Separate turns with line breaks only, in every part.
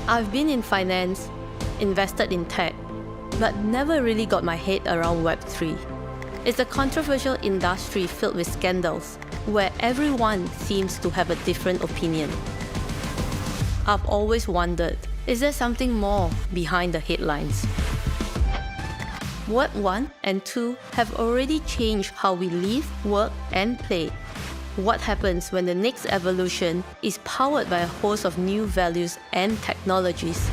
I've been in finance, invested in tech, but never really got my head around Web3. It's a controversial industry filled with scandals, where everyone seems to have a different opinion. I've always wondered, is there something more behind the headlines? Web 1 and 2 have already changed how we live, work, and play. What happens when the next evolution is powered by a host of new values and technologies?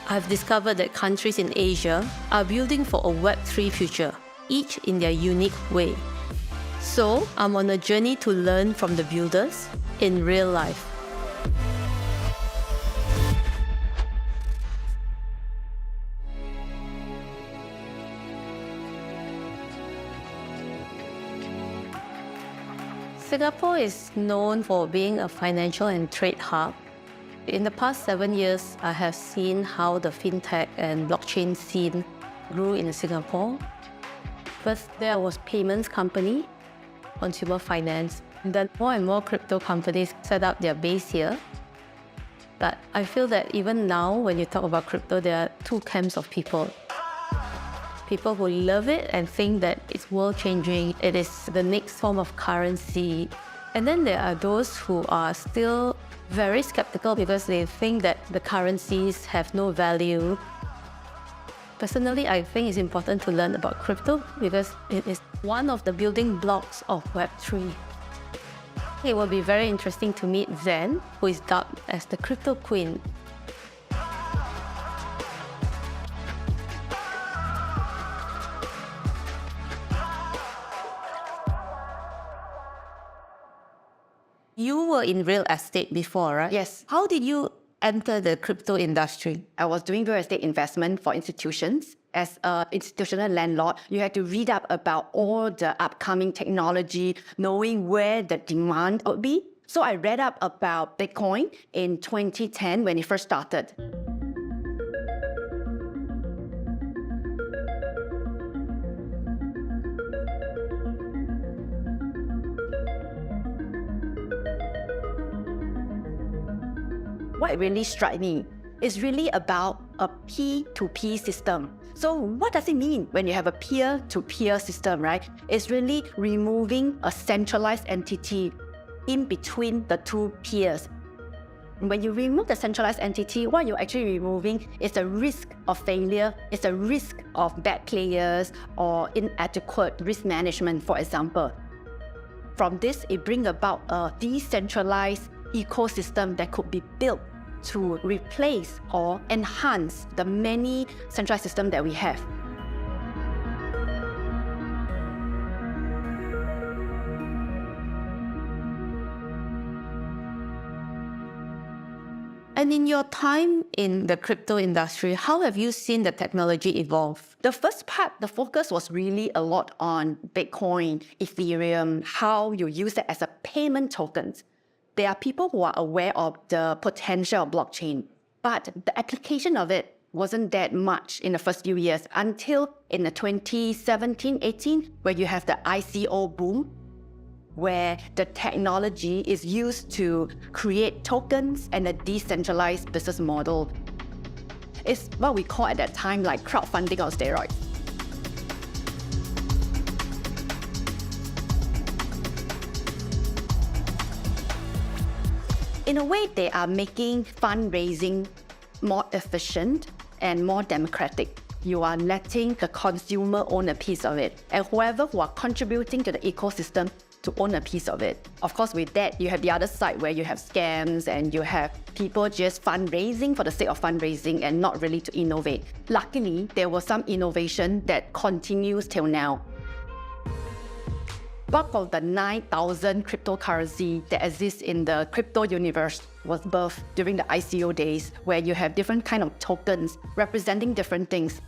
I've discovered that countries in Asia are building for a Web3 future, each in their unique way. So, I'm on a journey to learn from the builders in real life. Singapore is known for being a financial and trade hub. In the past 7 years, I have seen how the Fintech and blockchain scene grew in Singapore. First, there was payments company, consumer finance. Then more and more crypto companies set up their base here. But I feel that even now, when you talk about crypto, there are two camps of people. People who love it and think that it's world-changing, it is the next form of currency. And then there are those who are still very skeptical because they think that the currencies have no value. Personally, I think it's important to learn about crypto because it is one of the building blocks of Web3. It will be very interesting to meet Zen, who is dubbed as the crypto queen. You were in real estate before, right?
Yes.
How did you enter the crypto industry?
I was doing real estate investment for institutions. As an institutional landlord, you had to read up about all the upcoming technology, knowing where the demand would be. So I read up about Bitcoin in 2010 when it first started. What really struck me is really about a P2P system. So what does it mean when you have a peer-to-peer system, right? It's really removing a centralized entity in between the two peers. When you remove the centralized entity, what you're actually removing is a risk of failure, it's a risk of bad players or inadequate risk management, for example. From this, it brings about a decentralized ecosystem that could be built to replace or enhance the many centralized systems that we have.
And in your time in the crypto industry, how have you seen the technology evolve?
The first part, the focus was really a lot on Bitcoin, Ethereum, how you use it as a payment token. There are people who are aware of the potential of blockchain, but the application of it wasn't that much in the first few years until in the 2017-18, where you have the ICO boom, where the technology is used to create tokens and a decentralized business model. It's what we call at that time like crowdfunding on steroids. In a way, they are making fundraising more efficient and more democratic. You are letting the consumer own a piece of it, and whoever who are contributing to the ecosystem to own a piece of it. Of course, with that, you have the other side where you have scams and you have people just fundraising for the sake of fundraising and not really to innovate. Luckily, there was some innovation that continues till now. Bulk of the 9,000 cryptocurrency that exists in the crypto universe was birthed during the ICO days, where you have different kind of tokens representing different things.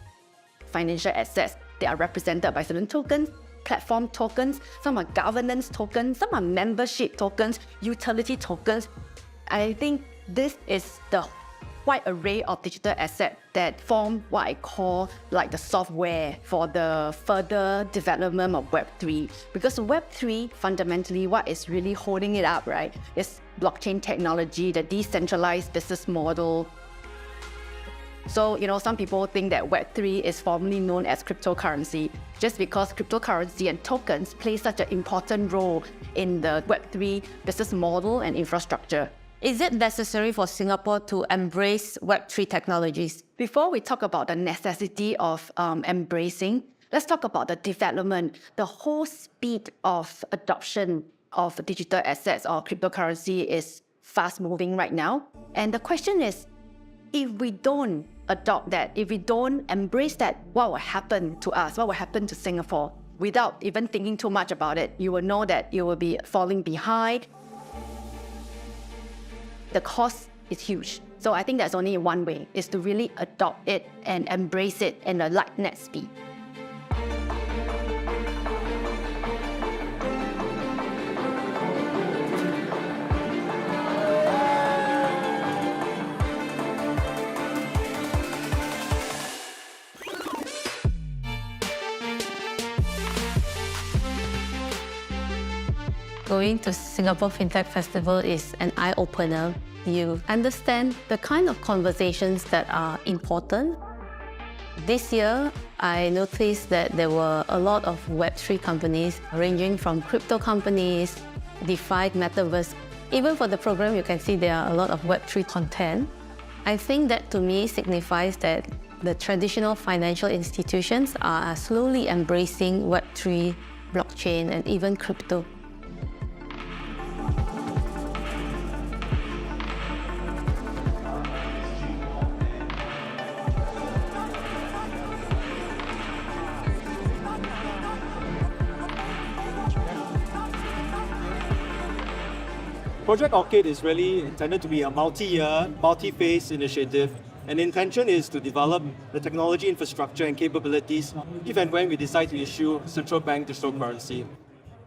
Financial assets, they are represented by certain tokens, platform tokens, some are governance tokens, some are membership tokens, utility tokens. I think this is the wide array of digital assets that form what I call like the software for the further development of Web3. Because Web3, fundamentally, what is really holding it up, right, is blockchain technology, the decentralized business model. So, some people think that Web3 is formerly known as cryptocurrency, just because cryptocurrency and tokens play such an important role in the Web3 business model and infrastructure.
Is it necessary for Singapore to embrace Web3 technologies?
Before we talk about the necessity of embracing, let's talk about the development, the whole speed of adoption of digital assets or cryptocurrency is fast moving right now. And the question is, if we don't adopt that, if we don't embrace that, what will happen to us? What will happen to Singapore? Without even thinking too much about it, you will know that you will be falling behind. The cost is huge. So I think there's only one way, is to really adopt it and embrace it in a lightning speed.
Going to Singapore Fintech Festival is an eye-opener. You understand the kind of conversations that are important. This year, I noticed that there were a lot of Web3 companies, ranging from crypto companies, DeFi, Metaverse. Even for the program, you can see there are a lot of Web3 content. I think that to me signifies that the traditional financial institutions are slowly embracing Web3, blockchain, and even crypto.
Project Orchid is really intended to be a multi-year, multi-phase initiative, and the intention is to develop the technology infrastructure and capabilities if and when we decide to issue central bank digital currency.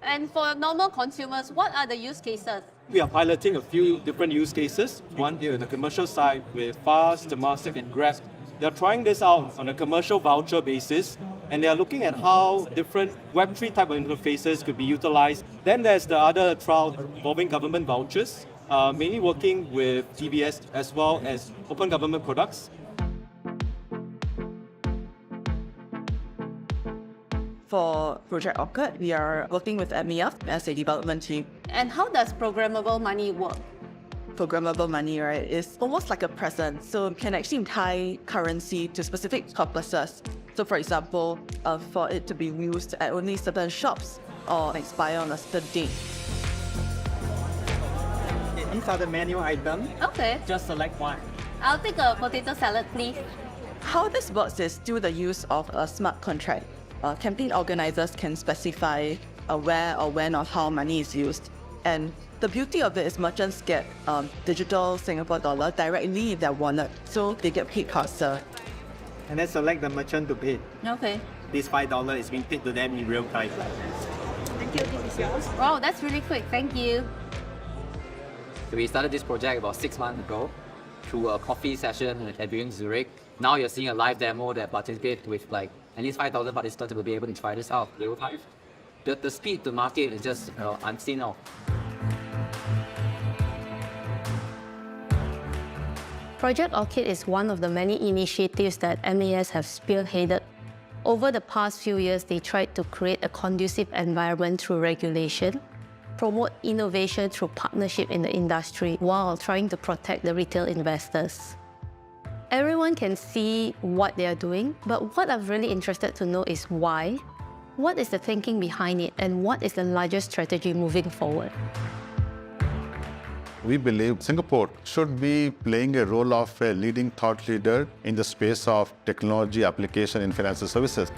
And for normal consumers, what are the use cases?
We are piloting a few different use cases. One here on the commercial side with Fast, Temasek, and Grab. They are trying this out on a commercial voucher basis, and they are looking at how different Web3 type of interfaces could be utilized. Then there's the other trial involving government vouchers, mainly working with TBS as well as open government products.
For Project Orchid, we are working with MEF as a development team.
And how does programmable money work?
Programmable money, right, is almost like a present, so it can actually tie currency to specific purposes. So for example, for it to be used at only certain shops or expire on a certain date.
These are the menu items.
Okay.
Just select one.
I'll take a potato salad, please.
How this works is through the use of a smart contract. Campaign organizers can specify where or when or how money is used. And the beauty of it is merchants get digital Singapore dollar directly in their wallet, so they get paid faster.
And then select the merchant to pay.
Okay.
This $5 is being paid to them in real time.
Thank you. This is yours. Wow, that's really quick. Thank you.
So we started this project about 6 months ago through a coffee session at Zurich. Now you're seeing a live demo that participates with like at least 5,000 participants will be able to try this out real time. The speed to market is just unseen now.
Project Orchid is one of the many initiatives that MAS have spearheaded. Over the past few years, they tried to create a conducive environment through regulation, promote innovation through partnership in the industry, while trying to protect the retail investors. Everyone can see what they are doing, but what I'm really interested to know is why. What is the thinking behind it, and what is the larger strategy moving forward?
We believe Singapore should be playing a role of a leading thought leader in the space of technology application in financial services.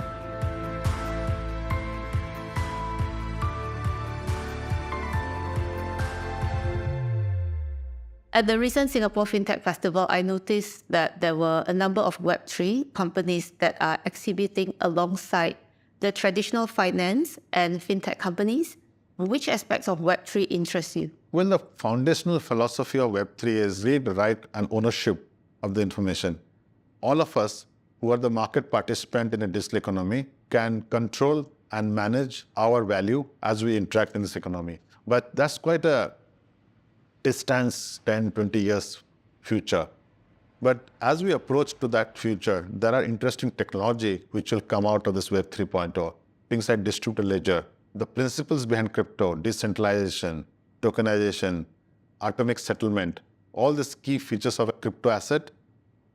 At the recent Singapore Fintech Festival, I noticed that there were a number of Web3 companies that are exhibiting alongside the traditional finance and fintech companies. Which aspects of Web3 interest you?
Well, the foundational philosophy of Web3 is read, write, and ownership of the information. All of us who are the market participant in a digital economy can control and manage our value as we interact in this economy. But that's quite a distance, 10, 20 years future. But as we approach to that future, there are interesting technology which will come out of this Web 3.0. Things like distributed ledger, the principles behind crypto, decentralization, tokenization, atomic settlement, all these key features of a crypto asset,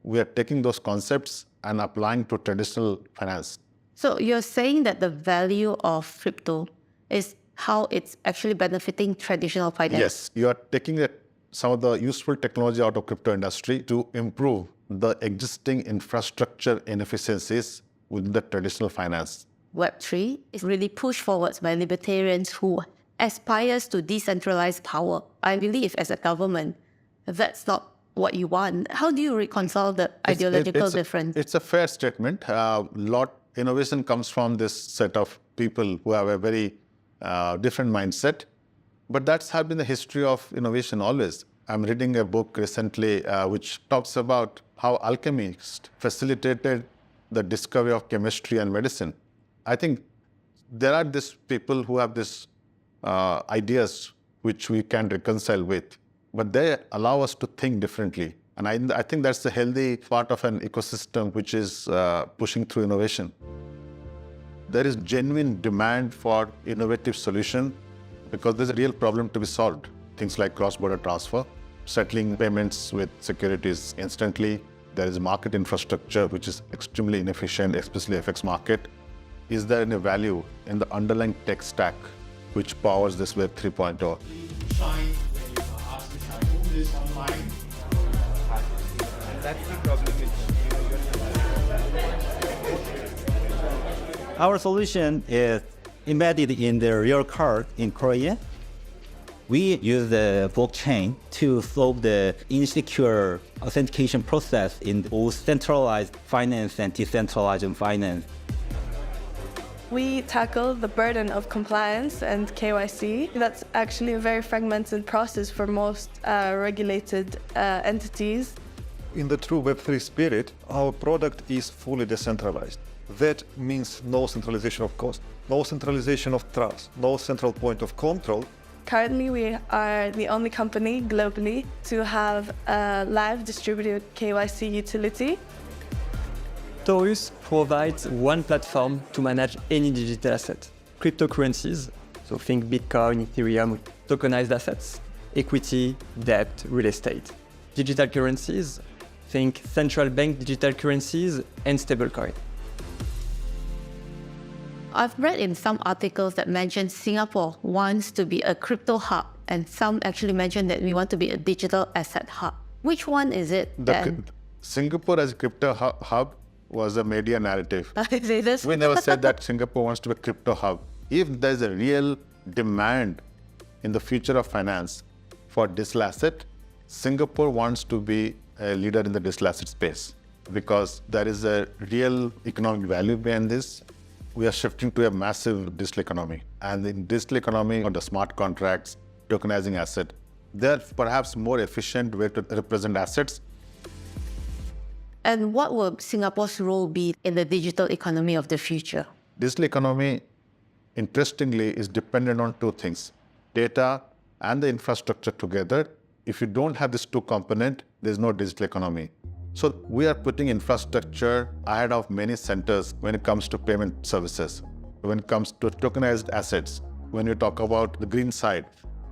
we are taking those concepts and applying to traditional finance.
So you're saying that the value of crypto is how it's actually benefiting traditional finance?
Yes, you are taking some of the useful technology out of crypto industry to improve the existing infrastructure inefficiencies within the traditional finance.
Web3 is really pushed forwards by libertarians who aspires to decentralized power. I believe as a government, that's not what you want. How do you reconcile the ideological difference?
It's a fair statement. Innovation comes from this set of people who have a very different mindset. But that's been the history of innovation always. I'm reading a book recently which talks about how alchemists facilitated the discovery of chemistry and medicine. I think there are these people who have these ideas which we can reconcile with, but they allow us to think differently. And I think that's the healthy part of an ecosystem which is pushing through innovation. There is genuine demand for innovative solution because there's a real problem to be solved. Things like cross-border transfer, settling payments with securities instantly. There is market infrastructure which is extremely inefficient, especially FX market. Is there any value in the underlying tech stack which powers this Web 3.0?
That's the problem.
Our solution is embedded in the real card in Korea. We use the blockchain to solve the insecure authentication process in both centralized finance and decentralized finance.
We tackle the burden of compliance and KYC. That's actually a very fragmented process for most regulated entities.
In the true Web3 spirit, our product is fully decentralized. That means no centralization of cost, no centralization of trust, no central point of control.
Currently, we are the only company globally to have a live distributed KYC utility.
Taurus provides one platform to manage any digital asset. Cryptocurrencies, so think Bitcoin, Ethereum, tokenized assets, equity, debt, real estate. Digital currencies, think central bank digital currencies and stablecoin.
I've read in some articles that mention Singapore wants to be a crypto hub, and some actually mention that we want to be a digital asset hub. Which one is it?
Singapore as a crypto hub was a media narrative.
Is this?
We never said that Singapore wants to be a crypto hub. If there's a real demand in the future of finance for digital asset, Singapore wants to be a leader in the digital asset space because there is a real economic value behind this. We are shifting to a massive digital economy. And in digital economy, on the smart contracts, tokenizing asset, they're perhaps more efficient way to represent assets.
And what will Singapore's role be in the digital economy of the future?
Digital economy, interestingly, is dependent on two things, data and the infrastructure together. If you don't have these two components, there's no digital economy. So we are putting infrastructure ahead of many centers when it comes to payment services, when it comes to tokenized assets, when you talk about the green side.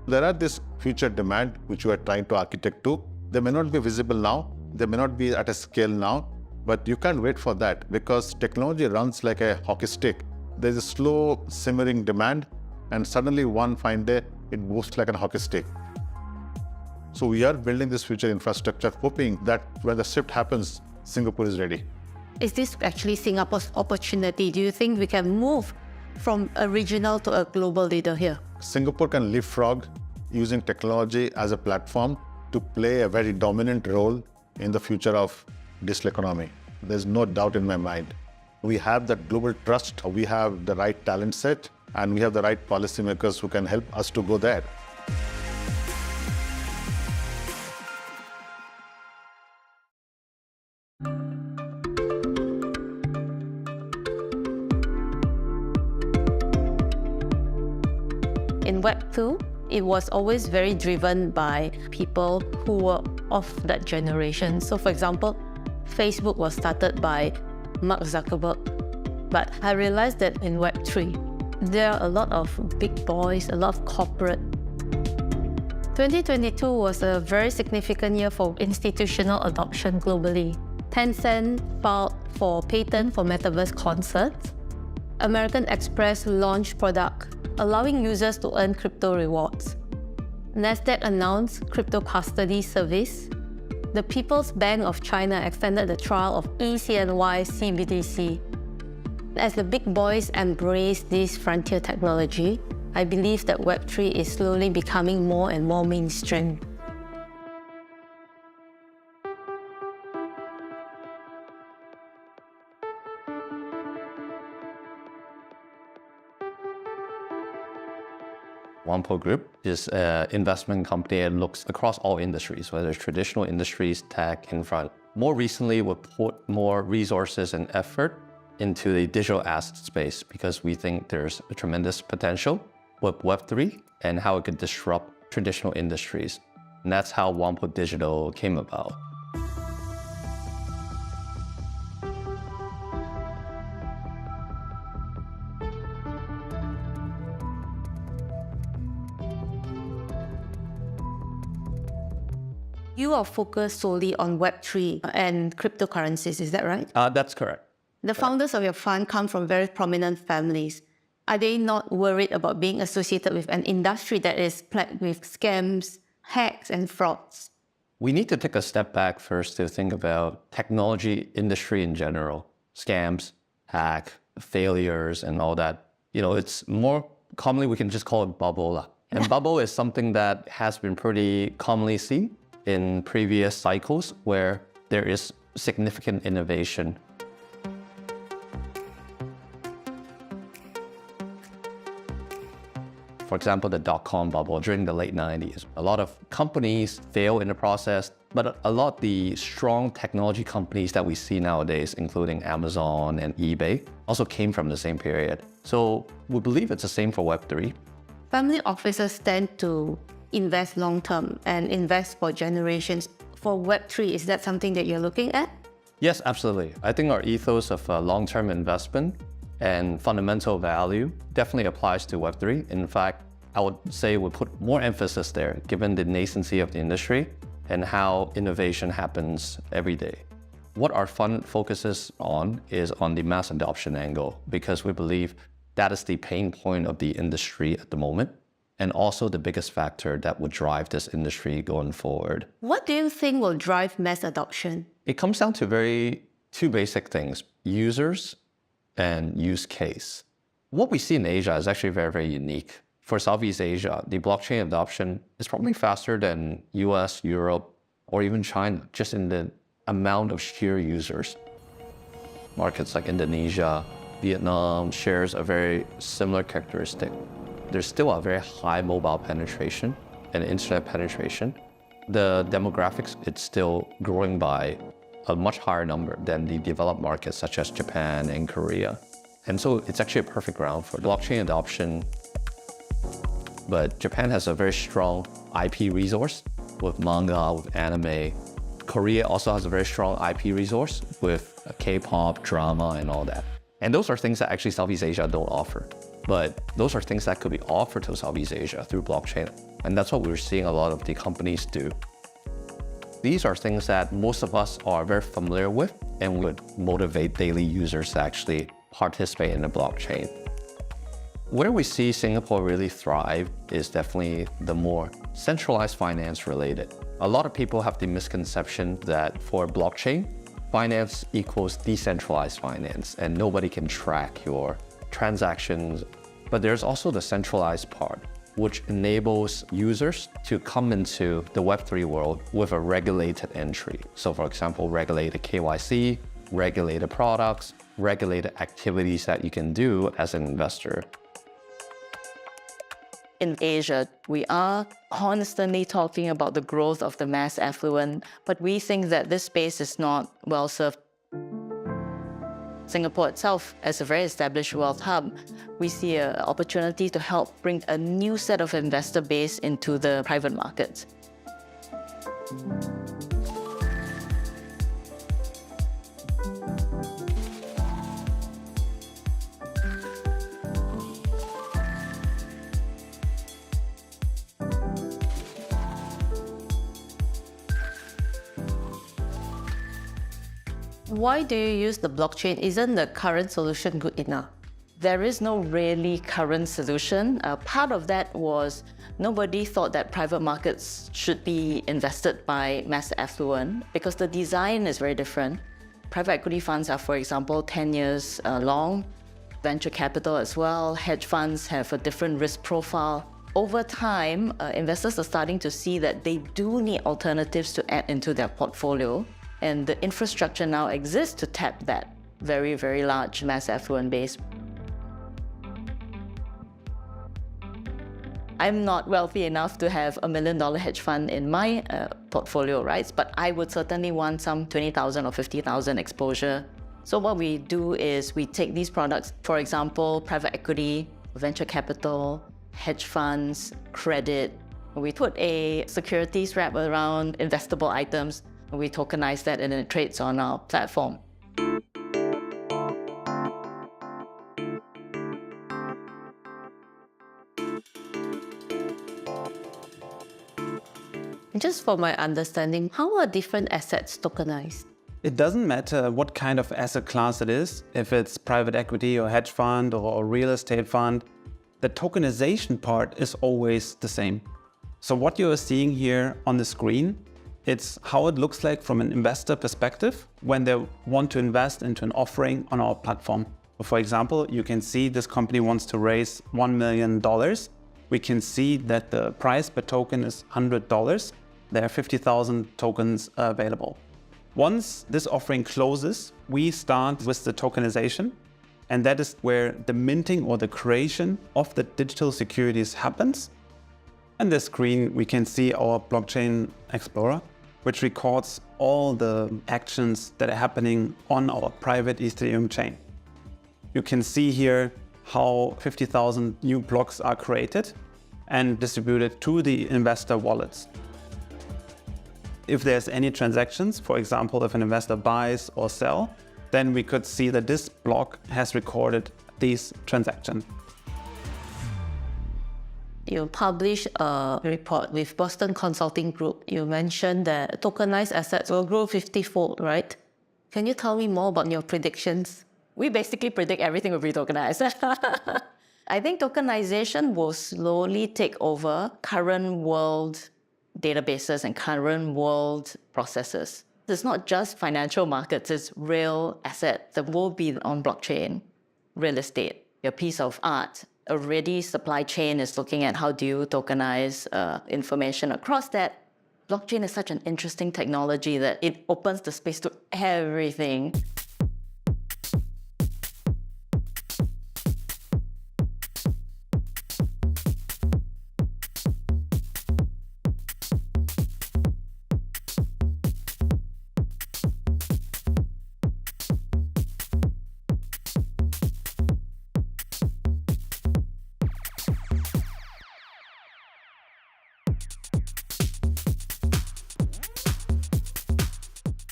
There are this future demand which we are trying to architect to. They may not be visible now, they may not be at a scale now, but you can't wait for that because technology runs like a hockey stick. There's a slow simmering demand and suddenly one fine day it moves like a hockey stick. So we are building this future infrastructure, hoping that when the shift happens, Singapore is ready.
Is this actually Singapore's opportunity? Do you think we can move from a regional to a global leader here?
Singapore can leapfrog using technology as a platform to play a very dominant role in the future of digital economy. There's no doubt in my mind. We have that global trust, we have the right talent set, and we have the right policymakers who can help us to go there.
In Web 2, it was always very driven by people who were of that generation. So for example, Facebook was started by Mark Zuckerberg. But I realized that in Web 3, there are a lot of big boys, a lot of corporate. 2022 was a very significant year for institutional adoption globally. Tencent filed for patent for metaverse concerts. American Express launched product allowing users to earn crypto rewards. Nasdaq announced crypto custody service. The People's Bank of China extended the trial of eCNY CBDC. As the big boys embrace this frontier technology, I believe that Web3 is slowly becoming more and more mainstream.
Wampo Group is an investment company that looks across all industries, whether it's traditional industries, tech, infra. More recently, we put more resources and effort into the digital asset space because we think there's a tremendous potential with Web3 and how it could disrupt traditional industries. And that's how Wampo Digital came about.
You are focused solely on Web3 and cryptocurrencies, is that right?
That's correct.
The founders of your fund come from very prominent families. Are they not worried about being associated with an industry that is plagued with scams, hacks, and frauds?
We need to take a step back first to think about technology industry in general. Scams, hack, failures, and all that. You know, it's more commonly we can just call it bubble. And bubble is something that has been pretty commonly seen in previous cycles where there is significant innovation. For example, the dot-com bubble during the late 90s. A lot of companies fail in the process, but a lot of the strong technology companies that we see nowadays, including Amazon and eBay, also came from the same period. So we believe it's the same for Web3.
Family offices tend to invest long-term and invest for generations. For Web3, is that something that you're looking at?
Yes, absolutely. I think our ethos of long-term investment and fundamental value definitely applies to Web3. In fact, I would say we put more emphasis there given the nascency of the industry and how innovation happens every day. What our fund focuses on is on the mass adoption angle because we believe that is the pain point of the industry at the moment and also the biggest factor that would drive this industry going forward.
What do you think will drive mass adoption?
It comes down to two basic things, users and use case. What we see in Asia is actually very, very unique. For Southeast Asia, the blockchain adoption is probably faster than US, Europe, or even China, just in the amount of sheer users. Markets like Indonesia, Vietnam shares a very similar characteristic. There's still a very high mobile penetration and internet penetration. The demographics, it's still growing by a much higher number than the developed markets such as Japan and Korea. And so it's actually a perfect ground for blockchain adoption. But Japan has a very strong IP resource with manga, with anime. Korea also has a very strong IP resource with K-pop, drama, and all that. And those are things that actually Southeast Asia don't offer. But those are things that could be offered to Southeast Asia through blockchain. And that's what we're seeing a lot of the companies do. These are things that most of us are very familiar with and would motivate daily users to actually participate in the blockchain. Where we see Singapore really thrive is definitely the more centralized finance related. A lot of people have the misconception that for blockchain, finance equals decentralized finance and nobody can track your transactions. But there's also the centralized part, which enables users to come into the Web3 world with a regulated entry. So for example, regulated KYC, regulated products, regulated activities that you can do as an investor.
In Asia, we are constantly talking about the growth of the mass affluent, but we think that this space is not well served. Singapore itself, as a very established wealth hub, we see an opportunity to help bring a new set of investor base into the private markets.
Why do you use the blockchain? Isn't the current solution good enough?
There is no really current solution. Part of that was nobody thought that private markets should be invested by mass affluent because the design is very different. Private equity funds are, for example, 10 years long. Venture capital as well. Hedge funds have a different risk profile. Over time, investors are starting to see that they do need alternatives to add into their portfolio. And the infrastructure now exists to tap that very, very large mass affluent base. I'm not wealthy enough to have $1 million hedge fund in my portfolio, right? But I would certainly want some 20,000 or 50,000 exposure. So what we do is we take these products, for example, private equity, venture capital, hedge funds, credit. We put a securities wrap around investable items. We tokenize that and it trades on our platform.
Just for my understanding, how are different assets tokenized?
It doesn't matter what kind of asset class it is, if it's private equity or hedge fund or real estate fund, the tokenization part is always the same. So what you are seeing here on the screen, it's how it looks like from an investor perspective when they want to invest into an offering on our platform. For example, you can see this company wants to raise $1 million. We can see that the price per token is $100. There are 50,000 tokens available. Once this offering closes, we start with the tokenization, and that is where the minting or the creation of the digital securities happens. On the screen, we can see our blockchain explorer, which records all the actions that are happening on our private Ethereum chain. You can see here how 50,000 new blocks are created and distributed to the investor wallets. If there's any transactions, for example, if an investor buys or sells, then we could see that this block has recorded these transactions.
You published a report with Boston Consulting Group. You mentioned that tokenized assets will grow 50-fold, right? Can you tell me more about your predictions?
We basically predict everything will be tokenized. I think tokenization will slowly take over current world databases and current world processes. It's not just financial markets, it's real assets that will be on blockchain. Real estate, a piece of art. Already supply chain is looking at how do you tokenize information across that. Blockchain is such an interesting technology that it opens the space to everything.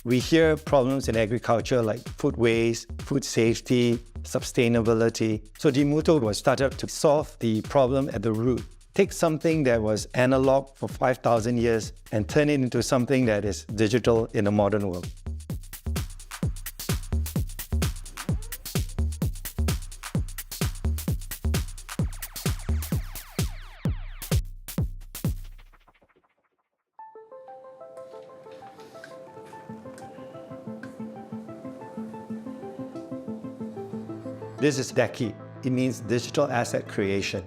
We hear problems in agriculture like food waste, food safety, sustainability. So Dimuto was started to solve the problem at the root. Take something that was analog for 5,000 years and turn it into something that is digital in the modern world. This is DACI. It means digital asset creation.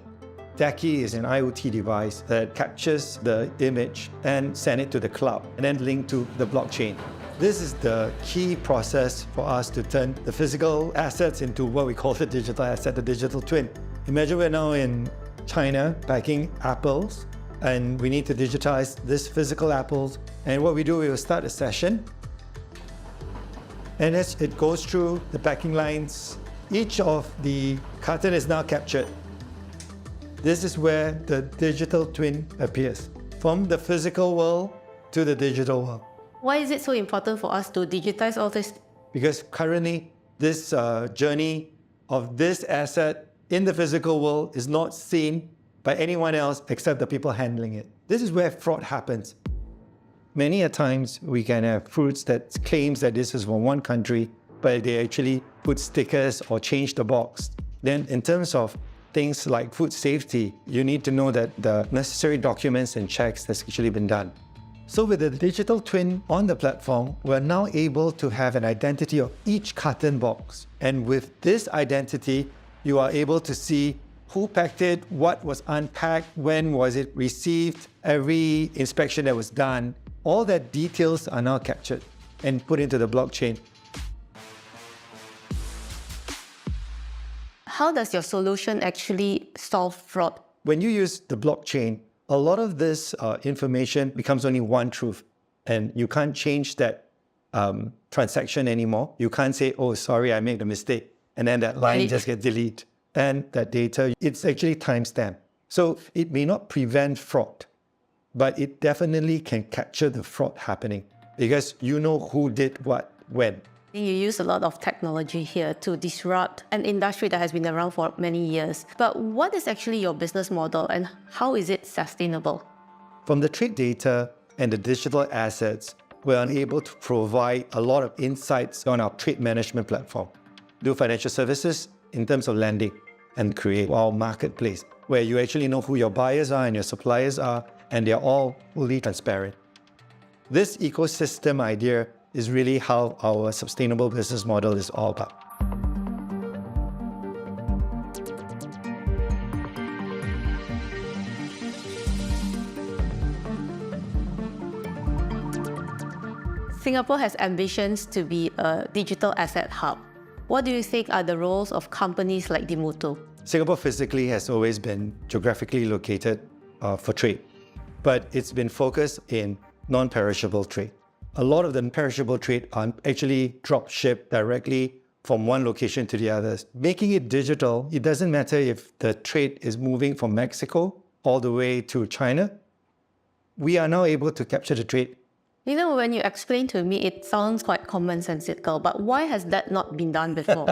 DACI is an IoT device that captures the image and send it to the cloud and then link to the blockchain. This is the key process for us to turn the physical assets into what we call the digital asset, the digital twin. Imagine we're now in China packing apples and we need to digitize this physical apples. And what we do, we will start a session. And as it goes through the packing lines, each of the carton is now captured. This is where the digital twin appears, from the physical world to the digital world.
Why is it so important for us to digitize all this?
Because currently, this journey of this asset in the physical world is not seen by anyone else except the people handling it. This is where fraud happens. Many a times we can have fruits that claims that this is from one country, but they actually put stickers or change the box. Then in terms of things like food safety, you need to know that the necessary documents and checks has actually been done. So with the digital twin on the platform, we're now able to have an identity of each carton box. And with this identity, you are able to see who packed it, what was unpacked, when was it received, every inspection that was done. All that details are now captured and put into the blockchain.
How does your solution actually solve fraud?
When you use the blockchain, a lot of this information becomes only one truth, and you can't change that transaction anymore. You can't say, oh, sorry, I made a mistake, and then that line just gets deleted. And that data, it's actually timestamped. So it may not prevent fraud, but it definitely can capture the fraud happening because you know who did what, when.
You use a lot of technology here to disrupt an industry that has been around for many years. But what is actually your business model and how is it sustainable?
From the trade data and the digital assets, we're able to provide a lot of insights on our trade management platform. Do financial services in terms of lending and create our marketplace where you actually know who your buyers are and your suppliers are, and they're all fully transparent. This ecosystem idea is really how our sustainable business model is all about.
Singapore has ambitions to be a digital asset hub. What do you think are the roles of companies like Dimutu?
Singapore physically has always been geographically located for trade, but it's been focused in non-perishable trade. A lot of the perishable trade are actually drop shipped directly from one location to the others. Making it digital, it doesn't matter if the trade is moving from Mexico all the way to China. We are now able to capture the trade.
You know, when you explain to me, it sounds quite commonsensical, but why has that not been done before?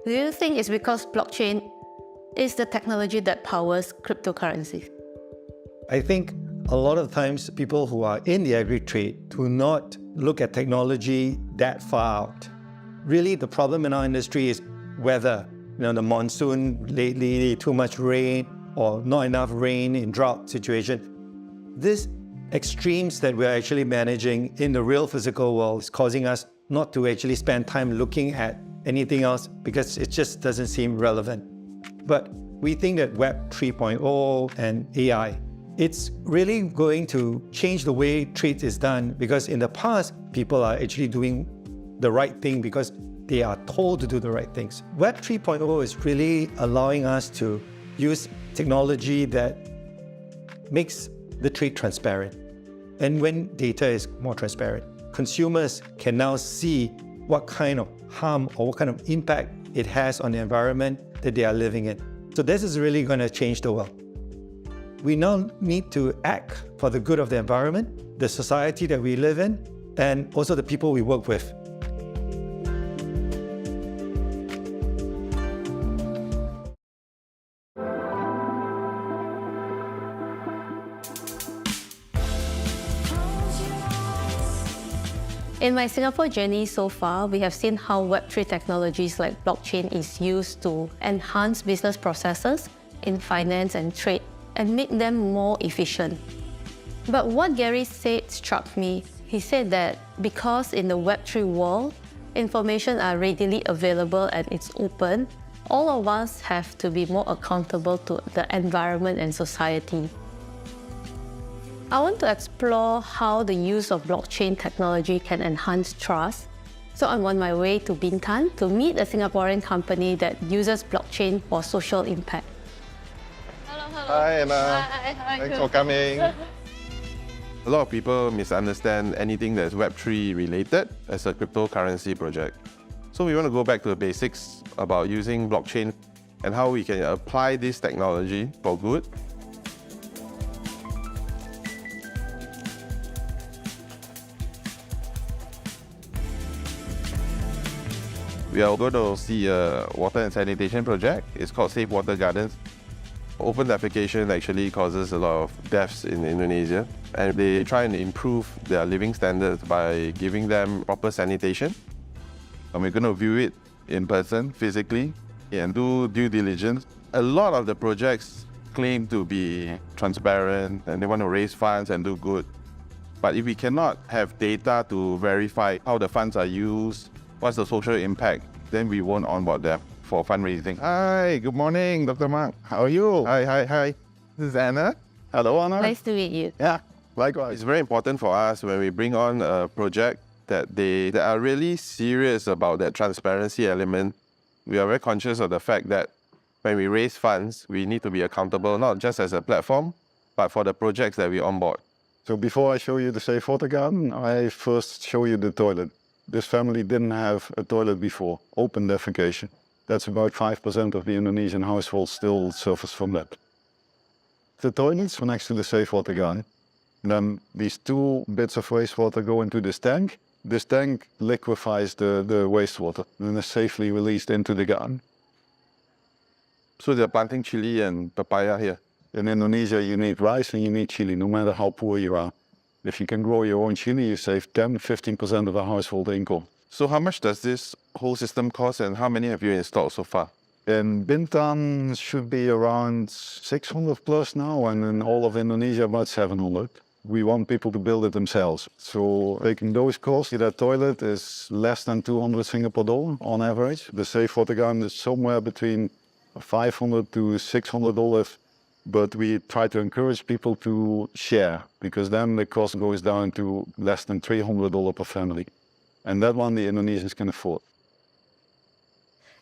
Do you think it's because blockchain is the technology that powers cryptocurrencies?
I think a lot of times people who are in the agri-trade do not look at technology that far out. Really, the problem in our industry is weather. You know, the monsoon lately, too much rain, or not enough rain in drought situation. This extremes that we're actually managing in the real physical world is causing us not to actually spend time looking at anything else because it just doesn't seem relevant. But we think that Web 3.0 and AI, it's really going to change the way trade is done because in the past, people are actually doing the right thing because they are told to do the right things. Web 3.0 is really allowing us to use technology that makes the trade transparent. And when data is more transparent, consumers can now see what kind of harm or what kind of impact it has on the environment that they are living in. So this is really going to change the world. We now need to act for the good of the environment, the society that we live in, and also the people we work with.
In my Singapore journey so far, we have seen how Web3 technologies like blockchain is used to enhance business processes in finance and trade and make them more efficient. But what Gary said struck me. He said that because in the Web3 world, information are readily available and it's open, all of us have to be more accountable to the environment and society. I want to explore how the use of blockchain technology can enhance trust. So I'm on my way to Bintan to meet a Singaporean company that uses blockchain for social impact.
Hi, Emma.
Hi,
Thanks for coming. A lot of people misunderstand anything that's Web3 related as a cryptocurrency project. So we want to go back to the basics about using blockchain and how we can apply this technology for good. We are going to see a water and sanitation project. It's called Safe Water Gardens. Open defecation actually causes a lot of deaths in Indonesia, and they try and improve their living standards by giving them proper sanitation. And we're going to view it in person, physically, and do due diligence. A lot of the projects claim to be transparent and they want to raise funds and do good. But if we cannot have data to verify how the funds are used, what's the social impact, then we won't onboard them for fundraising. Hi, good morning, Dr. Mark. How are you? Hi. This is Anna. Hello, Anna.
Nice to meet you.
Yeah, likewise. It's very important for us when we bring on a project that they are really serious about that transparency element. We are very conscious of the fact that when we raise funds, we need to be accountable, not just as a platform, but for the projects that we onboard.
So before I show you the safe water garden, I first show you the toilet. This family didn't have a toilet before, open defecation. That's about 5% of the Indonesian households still suffers from that. The toilets are next to the safe water garden. Then these two bits of wastewater go into this tank. This tank liquefies the wastewater and is safely released into the garden.
So they're planting chili and papaya here.
In Indonesia, you need rice and you need chili, no matter how poor you are. If you can grow your own chili, you save 10-15% of the household income.
So how much does this whole system cost and how many have you installed so far?
In Bintan should be around 600 plus now, and in all of Indonesia about 700. We want people to build it themselves. So taking those costs, that toilet is less than 200 Singapore dollar on average. The safe water garden is somewhere between 500 to 600 dollars. But we try to encourage people to share, because then the cost goes down to less than $300 per family. And that one the Indonesians can afford.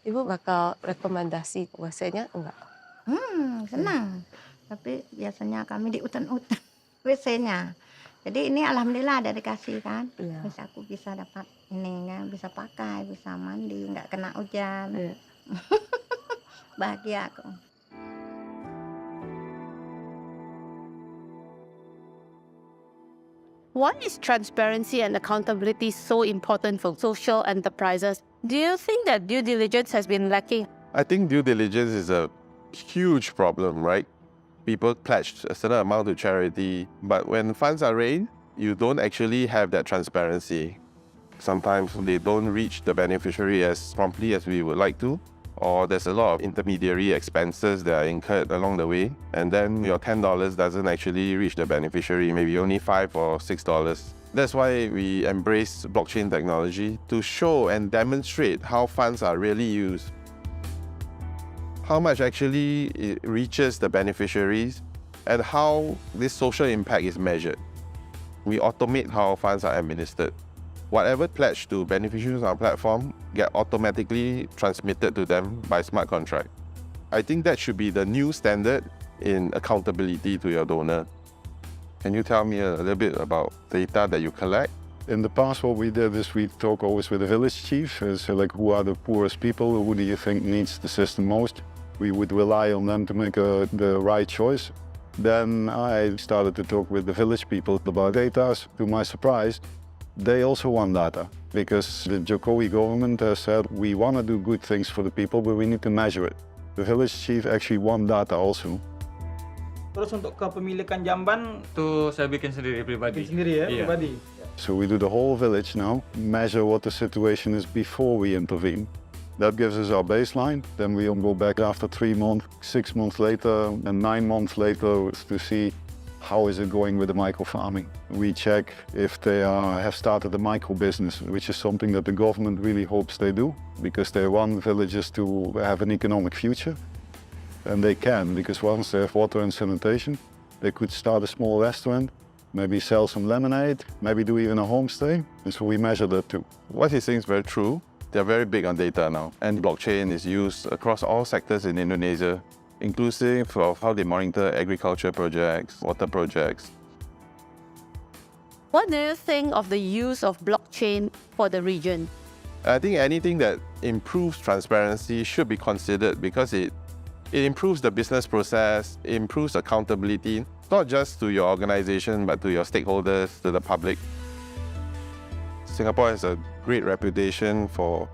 Ibu bakal rekomendasi WC-nya enggak?
Senang. Tapi biasanya kami di hutan-hutan WC-nya. Jadi ini alhamdulillah ada dikasih kan. Terus aku bisa dapat ininya, bisa pakai, bisa mandi, nggak kena hujan. Bahagia aku.
Why is transparency and accountability so important for social enterprises? Do you think that due diligence has been lacking?
I think due diligence is a huge problem, right? People pledged a certain amount to charity, but when funds are raised, you don't actually have that transparency. Sometimes they don't reach the beneficiary as promptly as we would like to, or there's a lot of intermediary expenses that are incurred along the way, and then your $10 doesn't actually reach the beneficiary, maybe only $5 or $6. That's why we embrace blockchain technology to show and demonstrate how funds are really used, how much actually it reaches the beneficiaries, and how this social impact is measured. We automate how funds are administered. Whatever pledged to beneficiaries on our platform get automatically transmitted to them by smart contract. I think that should be the new standard in accountability to your donor. Can you tell me a little bit about data that you collect?
In the past, what we did is we talk always with the village chief. So like, who are the poorest people? Who do you think needs the system most? We would rely on them to make the right choice. Then I started to talk with the village people about data. To my surprise, they also want data, because the Jokowi government has said we want to do good things for the people, but we need to measure it. The village chief actually want data also.
Terus untuk kepemilikan jamban tuh saya bikin sendiri pribadi. Bikin sendiri ya, pribadi.
So we do the whole village now, measure what the situation is before we intervene. That gives us our baseline. Then we go back after 3 months, 6 months later, and 9 months later to see how is it going with the micro farming. We check if they have started a micro business, which is something that the government really hopes they do, because they want villages to have an economic future. And they can, because once they have water and sanitation, they could start a small restaurant, maybe sell some lemonade, maybe do even a homestay. And so we measure that too.
What he's saying is very true. They're very big on data now, and blockchain is used across all sectors in Indonesia, inclusive of how they monitor agriculture projects, water projects.
What do you think of the use of blockchain for the region?
I think anything that improves transparency should be considered because it improves the business process, it improves accountability, not just to your organization, but to your stakeholders, to the public. Singapore has a great reputation for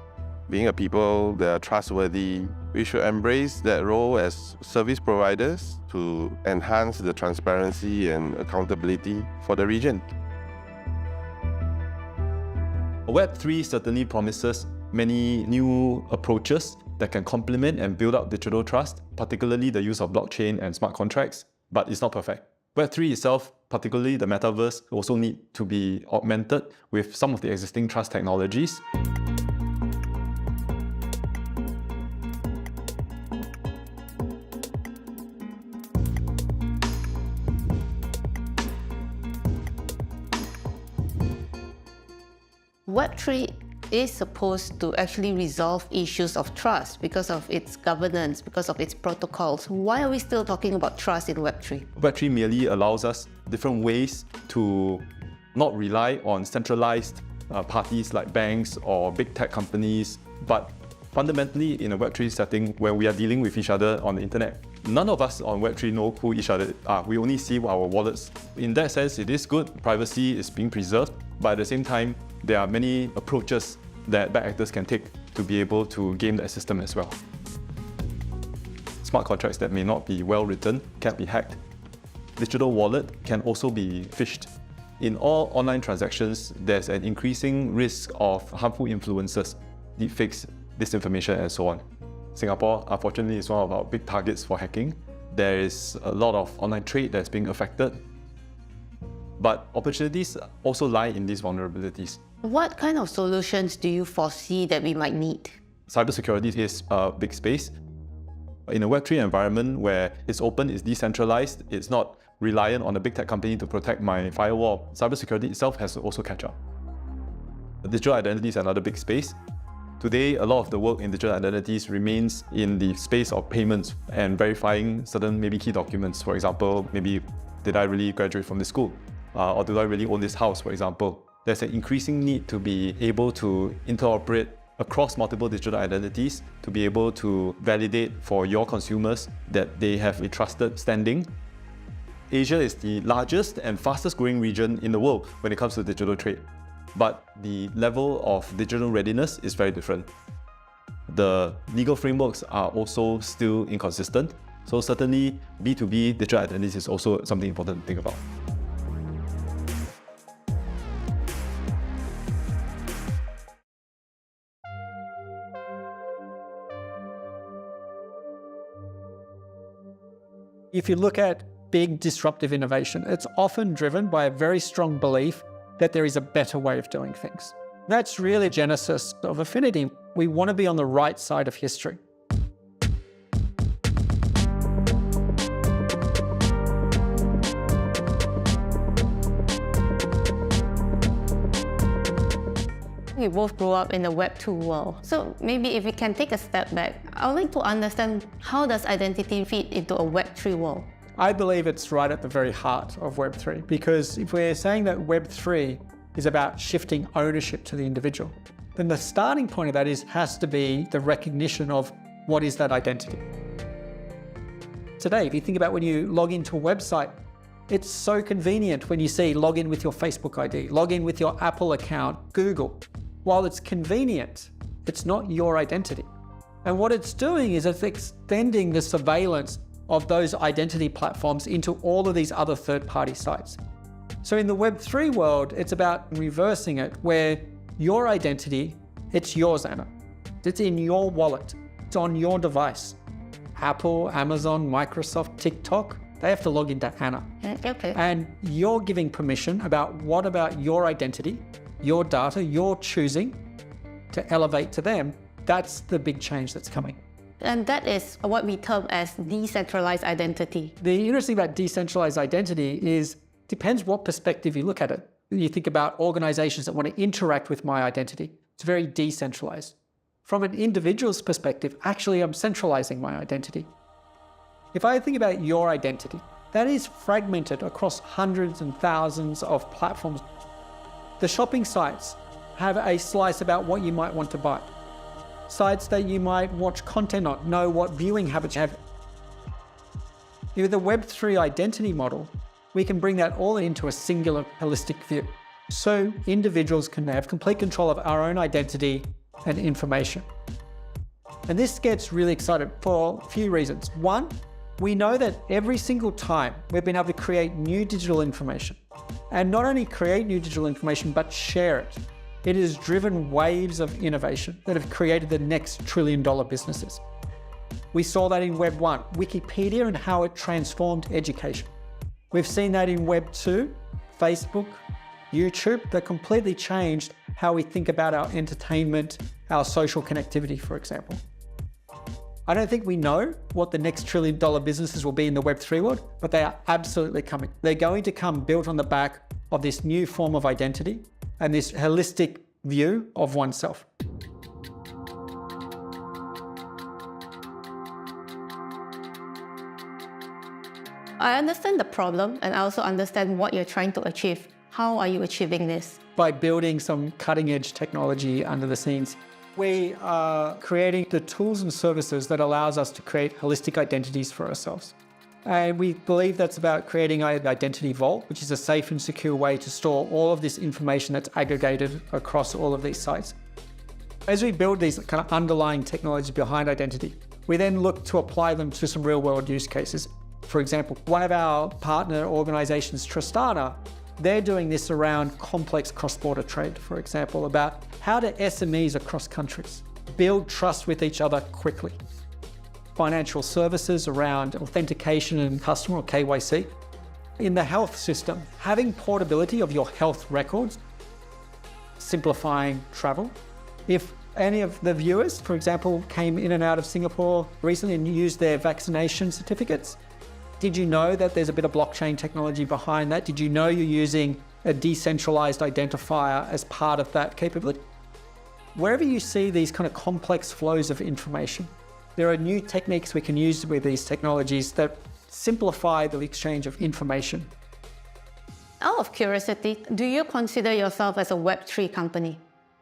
being a people that are trustworthy. We should embrace that role as service providers to enhance the transparency and accountability for the region.
Web3 certainly promises many new approaches that can complement and build up digital trust, particularly the use of blockchain and smart contracts, but it's not perfect. Web3 itself, particularly the metaverse, also need to be augmented with some of the existing trust technologies.
Web3 is supposed to actually resolve issues of trust because of its governance, because of its protocols. Why are we still talking about trust in Web3?
Web3 merely allows us different ways to not rely on centralized parties like banks or big tech companies, but fundamentally in a Web3 setting where we are dealing with each other on the internet. None of us on Web3 know who each other are. We only see our wallets. In that sense, it is good. Privacy is being preserved, but at the same time, there are many approaches that bad actors can take to be able to game that system as well. Smart contracts that may not be well written can be hacked. Digital wallet can also be phished. In all online transactions, there's an increasing risk of harmful influences, deepfakes, disinformation, and so on. Singapore, unfortunately, is one of our big targets for hacking. There is a lot of online trade that's being affected, but opportunities also lie in these vulnerabilities.
What kind of solutions do you foresee that we might need?
Cybersecurity is a big space. In a Web3 environment where it's open, it's decentralized, it's not reliant on a big tech company to protect my firewall, cybersecurity itself has to also catch up. Digital identity is another big space. Today, a lot of the work in digital identities remains in the space of payments and verifying certain maybe key documents. For example, maybe did I really graduate from this school? Or do I really own this house, for example? There's an increasing need to be able to interoperate across multiple digital identities to be able to validate for your consumers that they have a trusted standing. Asia is the largest and fastest growing region in the world when it comes to digital trade. But the level of digital readiness is very different. The legal frameworks are also still inconsistent. So certainly B2B digital identities is also something important to think about.
If you look at big disruptive innovation, it's often driven by a very strong belief that there is a better way of doing things. That's really the genesis of Affinity. We want to be on the right side of history.
We both grew up in the Web2 world. So maybe if we can take a step back, I would like to understand how does identity fit into a Web3 world?
I believe it's right at the very heart of Web3, because if we're saying that Web3 is about shifting ownership to the individual, then the starting point of that has to be the recognition of what is that identity. Today, if you think about when you log into a website, it's so convenient when you see log in with your Facebook ID, log in with your Apple account, Google. While it's convenient, it's not your identity. And what it's doing is it's extending the surveillance of those identity platforms into all of these other third-party sites. So in the Web3 world, it's about reversing it, where your identity, it's yours, Anna. It's in your wallet. It's on your device. Apple, Amazon, Microsoft, TikTok, they have to log into Anna.
Okay.
And you're giving permission about what about your identity, your data, your choosing to elevate to them. That's the big change that's coming.
And that is what we term as decentralized identity.
The interesting about decentralized identity is, depends what perspective you look at it. You think about organizations that want to interact with my identity. It's very decentralized. From an individual's perspective, actually I'm centralizing my identity. If I think about your identity, that is fragmented across hundreds and thousands of platforms. The shopping sites have a slice about what you might want to buy. Sites that you might watch content on, know what viewing habits you have. With the Web3 identity model, we can bring that all into a singular holistic view. So individuals can have complete control of our own identity and information. And this gets really exciting for a few reasons. One, we know that every single time we've been able to create new digital information, and not only create new digital information, but share it. It has driven waves of innovation that have created the next trillion-dollar businesses. We saw that in Web 1, Wikipedia and how it transformed education. We've seen that in Web 2, Facebook, YouTube, that completely changed how we think about our entertainment, our social connectivity, for example. I don't think we know what the next trillion-dollar businesses will be in the Web3 world, but they are absolutely coming. They're going to come built on the back of this new form of identity and this holistic view of oneself.
I understand the problem, and I also understand what you're trying to achieve. How are you achieving this?
By building some cutting-edge technology under the scenes. We are creating the tools and services that allows us to create holistic identities for ourselves. And we believe that's about creating an identity vault, which is a safe and secure way to store all of this information that's aggregated across all of these sites. As we build these kind of underlying technologies behind identity, we then look to apply them to some real-world use cases. For example, one of our partner organizations, Tristana, they're doing this around complex cross-border trade, for example, about how do SMEs across countries build trust with each other quickly. Financial services around authentication and customer or KYC. In the health system, having portability of your health records, simplifying travel. If any of the viewers, for example, came in and out of Singapore recently and used their vaccination certificates, did you know that there's a bit of blockchain technology behind that? Did you know you're using a decentralized identifier as part of that capability? Wherever you see these kind of complex flows of information, there are new techniques we can use with these technologies that simplify the exchange of information.
Out of curiosity, do you consider yourself as a Web3 company?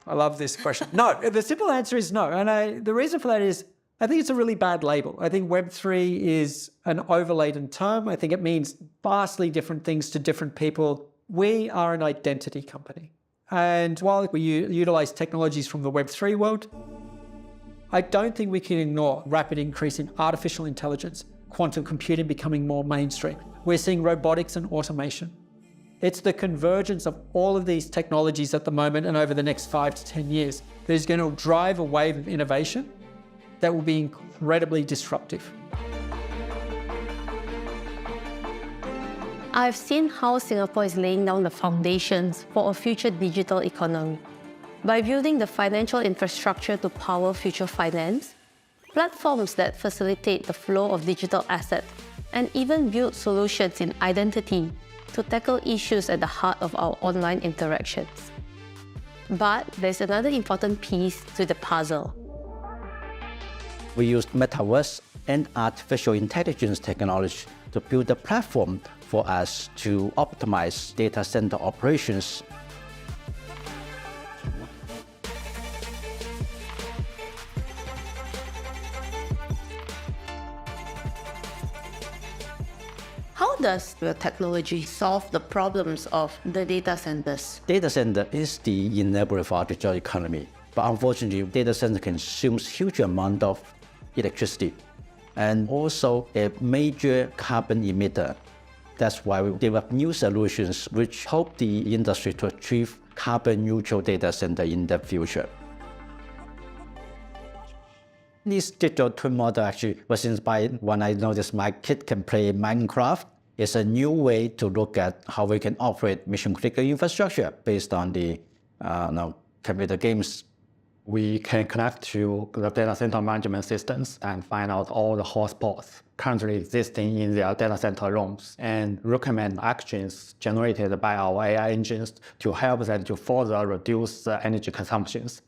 I love this question. No, the simple answer is no. And the reason for that is, I think it's a really bad label. I think Web3 is an overladen term. I think it means vastly different things to different people. We are an identity company. And while we utilize technologies from the Web3 world, I don't think we can ignore rapid increase in artificial intelligence, quantum computing becoming more mainstream. We're seeing robotics and automation. It's the convergence of all of these technologies at the moment and over the next 5 to 10 years that is going to drive a wave of innovation that will be incredibly disruptive.
I've seen how Singapore is laying down the foundations for a future digital economy. By building the financial infrastructure to power future finance, platforms that facilitate the flow of digital assets, and even build solutions in identity to tackle issues at the heart of our online interactions. But there's another important piece to the puzzle.
We use metaverse and artificial intelligence technology to build a platform for us to optimize data center operations.
How does your technology solve the problems of the data centers?
Data center is the enabler for our digital economy, but unfortunately, data center consumes huge amount of electricity and also a major carbon emitter. That's why we develop new solutions which help the industry to achieve carbon neutral data center in the future. This digital twin model actually was inspired when I noticed my kid can play Minecraft. It's a new way to look at how we can operate mission-critical infrastructure based on the computer games.
We can connect to the data center management systems and find out all the hotspots currently existing in their data center rooms and recommend actions generated by our AI engines to help them to further reduce energy consumptions.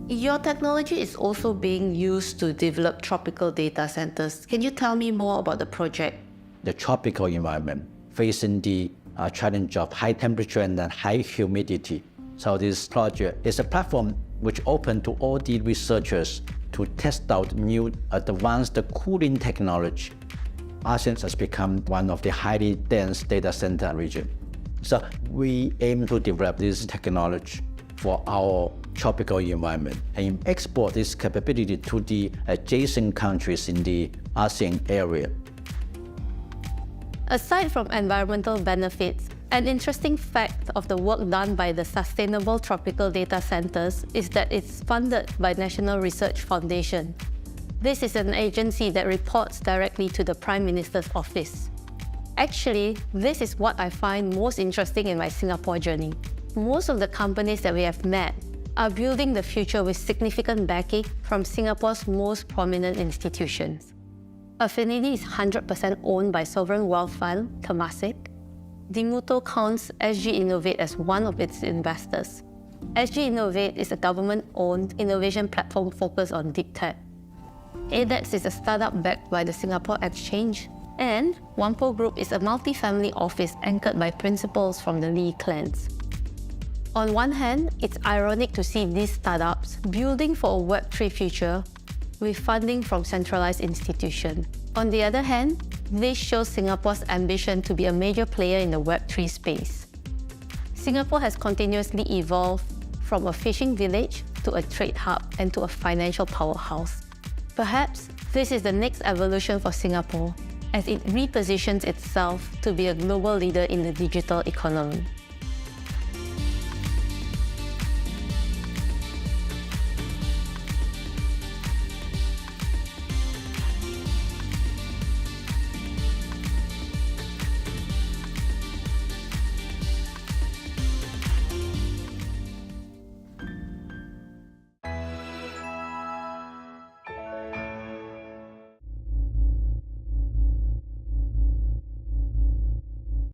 Your technology is also being used to develop tropical data centers. Can you tell me more about the project?
The tropical environment facing the challenge of high temperature and then high humidity. So this project is a platform which open to all the researchers to test out new advanced cooling technology. ASEAN has become one of the highly dense data center region. So we aim to develop this technology for our tropical environment and export this capability to the adjacent countries in the ASEAN area.
Aside from environmental benefits, an interesting fact of the work done by the Sustainable Tropical Data Centers is that it's funded by National Research Foundation. This is an agency that reports directly to the Prime Minister's office. Actually, this is what I find most interesting in my Singapore journey. Most of the companies that we have met are building the future with significant backing from Singapore's most prominent institutions. Affinity is 100% owned by Sovereign Wealth Fund, Temasek. Dimuto counts SG Innovate as one of its investors. SG Innovate is a government-owned innovation platform focused on deep tech. ADEX is a startup backed by the Singapore Exchange, and Whampoa Group is a multi-family office anchored by principals from the Lee clans. On one hand, it's ironic to see these startups building for a Web3 future with funding from centralized institutions. On the other hand, this shows Singapore's ambition to be a major player in the Web3 space. Singapore has continuously evolved from a fishing village to a trade hub and to a financial powerhouse. Perhaps this is the next evolution for Singapore as it repositions itself to be a global leader in the digital economy.